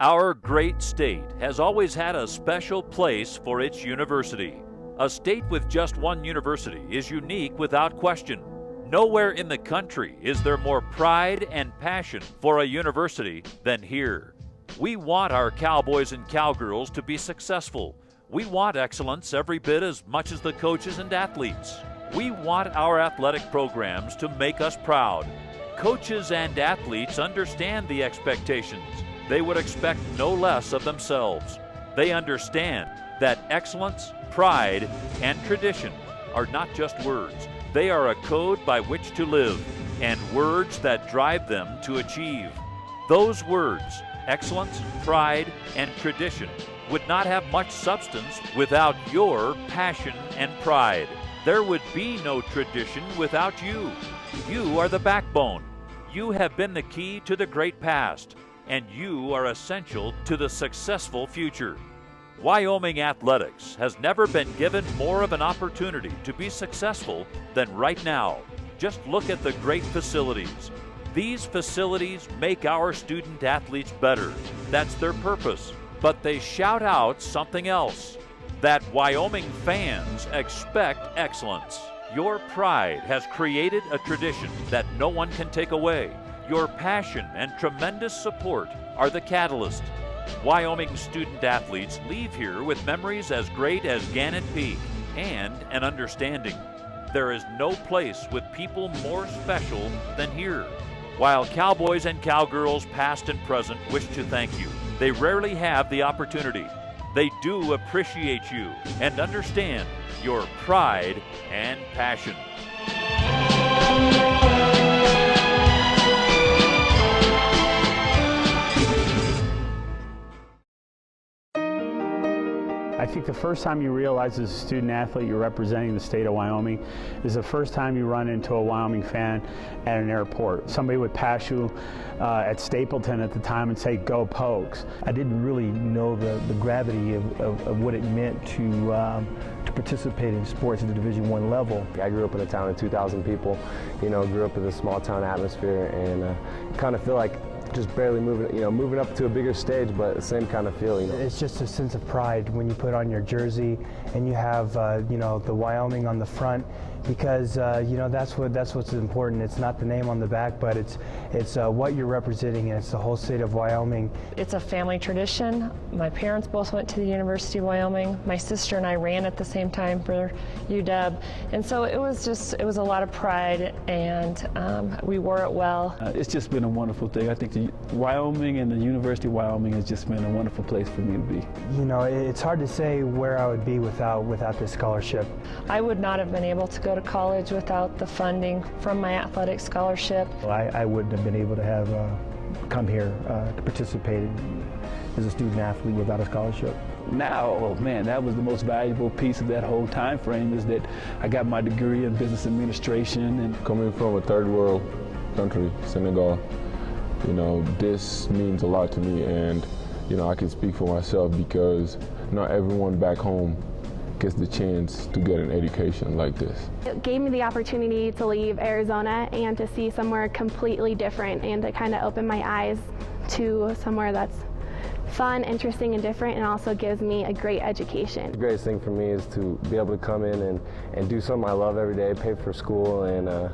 Our great state has always had a special place for its university. A state with just one university is unique without question. Nowhere in the country is there more pride and passion for a university than here. We want our Cowboys and Cowgirls to be successful. We want excellence every bit as much as the coaches and athletes. We want our athletic programs to make us proud. Coaches and athletes understand the expectations. They would expect no less of themselves. They understand that excellence, pride, and tradition are not just words. They are a code by which to live, and words that drive them to achieve. Those words, excellence, pride, and tradition, would not have much substance without your passion and pride. There would be no tradition without you. You are the backbone. You have been the key to the great past, and you are essential to the successful future. Wyoming athletics has never been given more of an opportunity to be successful than right now. Just look at the great facilities. These facilities make our student athletes better. That's their purpose. But they shout out something else, that Wyoming fans expect excellence. Your pride has created a tradition that no one can take away. Your passion and tremendous support are the catalyst. Wyoming student athletes leave here with memories as great as Gannett Peak and an understanding. There is no place with people more special than here. While Cowboys and Cowgirls past and present wish to thank you, they rarely have the opportunity. They do appreciate you and understand your pride and passion. I think the first time you realize as a student athlete you're representing the state of Wyoming is the first time you run into a Wyoming fan at an airport. Somebody would pass you at Stapleton at the time and say, "Go Pokes." I didn't really know the gravity of what it meant to participate in sports at the Division I level. I grew up in a town of 2,000 people, grew up in a small town atmosphere, and kind of feel like just barely moving up to a bigger stage, but the same kind of feeling. It's just a sense of pride when you put on your jersey and you have, the Wyoming on the front, because that's what's important. It's not the name on the back, but it's what you're representing, and it's the whole state of Wyoming. It's a family tradition. My parents both went to the University of Wyoming. My sister and I ran at the same time for UW, and so it was a lot of pride, and we wore it well. It's just been a wonderful thing. I think Wyoming and the University of Wyoming has just been a wonderful place for me to be. It's hard to say where I would be without this scholarship. I would not have been able to go to college without the funding from my athletic scholarship. I wouldn't have been able to have come here to participate as a student athlete without a scholarship. Now, oh man, that was the most valuable piece of that whole time frame, is that I got my degree in business administration. And coming from a third world country, Senegal, this means a lot to me, and I can speak for myself because not everyone back home gets the chance to get an education like this. It gave me the opportunity to leave Arizona and to see somewhere completely different, and to kind of open my eyes to somewhere that's fun, interesting, and different, and also gives me a great education. The greatest thing for me is to be able to come in and do something I love every day, pay for school, and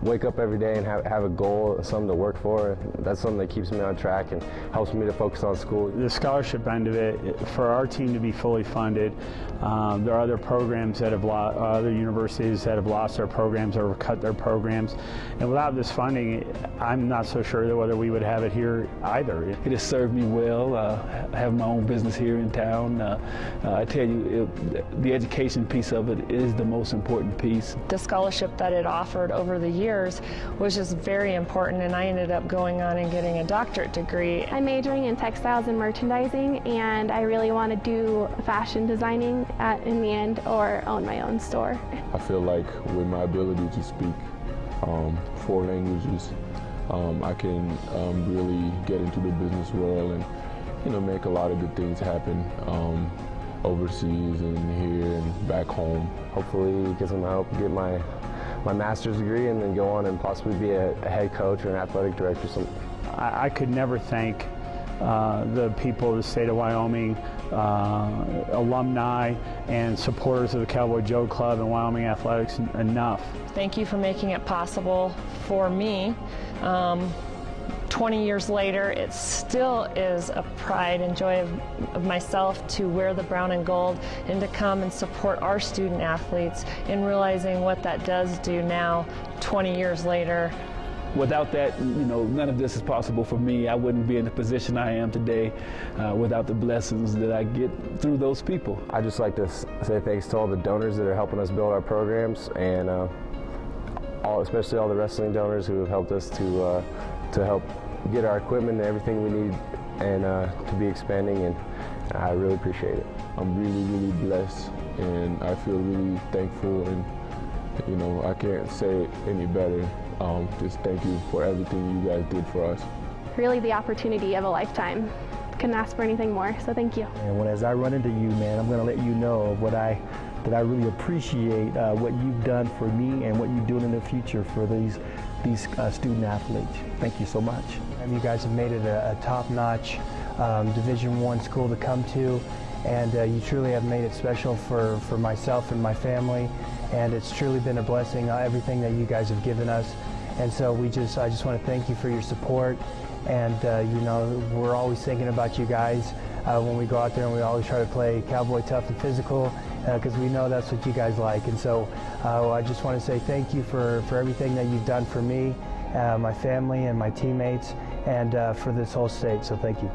wake up every day and have a goal, something to work for. That's something that keeps me on track and helps me to focus on school. The scholarship end of it, for our team to be fully funded, there are other programs that have other universities that have lost their programs or cut their programs, and without this funding, I'm not so sure that whether we would have it here either. It has served me well. I have my own business here in town. I tell you, the education piece of it is the most important piece. The scholarship that it offered over the years was just very important, and I ended up going on and getting a doctorate degree. I'm majoring in textiles and merchandising, and I really want to do fashion designing in the end, or own my own store. I feel like with my ability to speak 4 languages, I can really get into the business world and make a lot of good things happen overseas and here and back home. Hopefully get some help, get my master's degree, and then go on and possibly be a head coach or an athletic director. I could never thank the people of the state of Wyoming, alumni, and supporters of the Cowboy Joe Club and Wyoming Athletics enough. Thank you for making it possible for me. 20 years later, it still is a pride and joy of myself to wear the brown and gold and to come and support our student athletes in realizing what that does do now, 20 years later. Without that, none of this is possible for me. I wouldn't be in the position I am today without the blessings that I get through those people. I'd just like to say thanks to all the donors that are helping us build our programs, and especially all the wrestling donors who have helped us to help get our equipment and everything we need and to be expanding, and I really appreciate it. I'm really, really blessed, and I feel really thankful, and I can't say it any better. Just thank you for everything you guys did for us. Really the opportunity of a lifetime. Couldn't ask for anything more, so thank you. And as I run into you, man, I'm going to let you know that I really appreciate what you've done for me and what you're doing in the future for these student athletes. Thank you so much. And you guys have made it a top-notch Division I school to come to, and you truly have made it special for myself and my family, and it's truly been a blessing, everything that you guys have given us. And so I just want to thank you for your support, and we're always thinking about you guys when we go out there, and we always try to play cowboy tough and physical because we know that's what you guys like. And so I just want to say thank you for everything that you've done for me, my family and my teammates, and for this whole state, so thank you.